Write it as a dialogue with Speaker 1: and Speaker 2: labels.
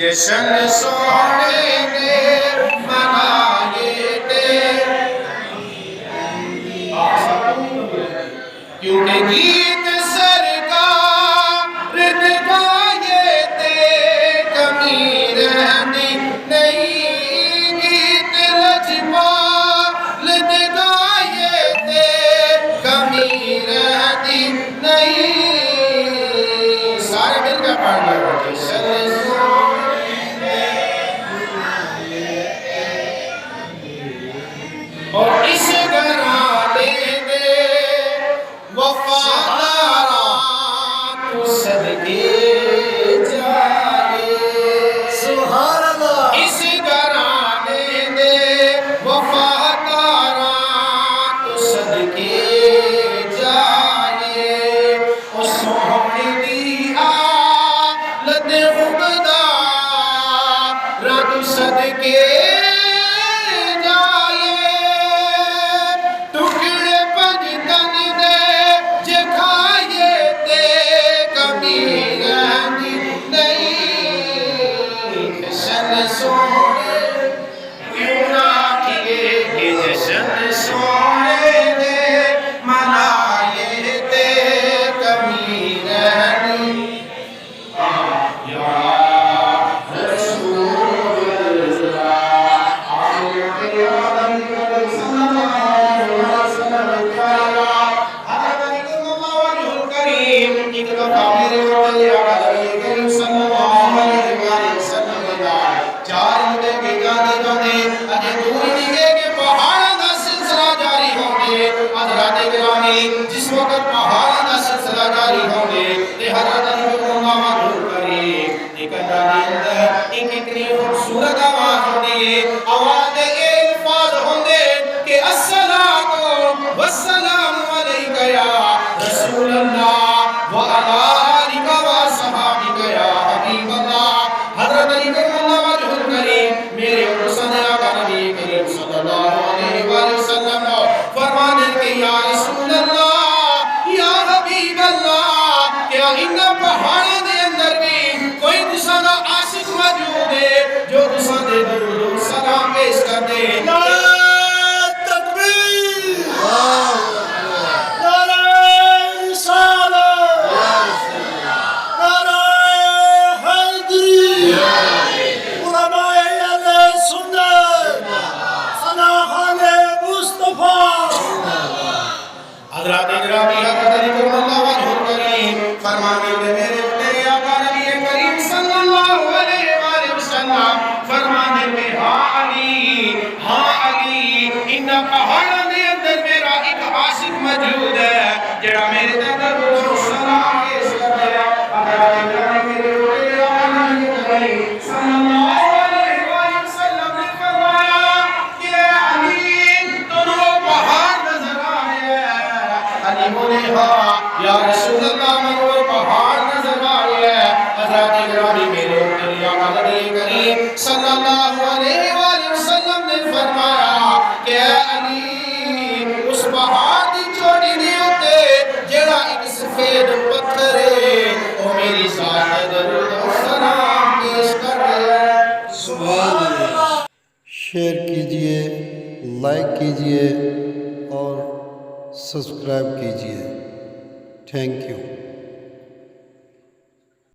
Speaker 1: جشن سونے نے منائے تھے کیونکہ گیت سرکار نے گائے تھے کمی رہنی نہیں گیت رجپال نے گائے تھے کمی رہنی نہیں سارے مل کر پڑھنا جشن اور اس گھرانے میں وفاداران تو صدقے جائے سبحان اللہ اس گھرانے میں وفاداران تو صدقے جائے اور سونے دی آلت خوددار تو صدقے جس وقت پہاڑ کا سلسلہ جاری ہوں گے حضرت علی رضی اللہ عنہ کریم ایک انداز اندر ایک اتنی خوبصورت آواز ہوتی ہے آواز کے الفاظ ہوں گے کہ الصلاۃ والسلام علیک یا رسول اللہ وعلی آلک وصحبک یا حبیب اللہ حضرت علی رضی اللہ عنہ کریم میرے حسن آقا نبی کریم صلی اللہ علیہ وآلہ وسلم فرمانے کے یا رسول اللہ یا حبیب اللہ کیا ان پہاڑوں دے اندر بھی کوئی دوسرا عاشق موجود ہے جو دوسرا دے درود و سلام پیش کر دے حضرات اکرامی حضرت علی رضی اللہ عنہ کریم فرمانے میں میرے آقا نبی کریم صلی اللہ علیہ وآلہ وسلم فرمانے میں ہاں علی ان پہاڑوں کے اندر میرا ایک عاشق موجود ہے جڑا میرے درود و سلام پیش کر دے حضرات اکرامی میرے آقا نبی کریم صلی اللہ علیہ وآلہ وسلم نے فرمایا کہ علی دونوں پہاڑ نظر آئے علی بولے ہاں یا رسول اللہ منور پہاڑ نظر آئے ہیں حضرات اکرامی میرے آقا نبی کریم صلی اللہ علیہ وآلہ وسلم نے فرمایا کہ علی اس پہاڑ کی چوٹی نہیں ہوتے جڑا ایک سفید پتھر ہے وہ میری ذات درود و سلام پیش کر رہے ہیں
Speaker 2: سبحان اللہ شیئر کیجئے لائک کیجئے اور سبسکرائب کیجئے تھینک یو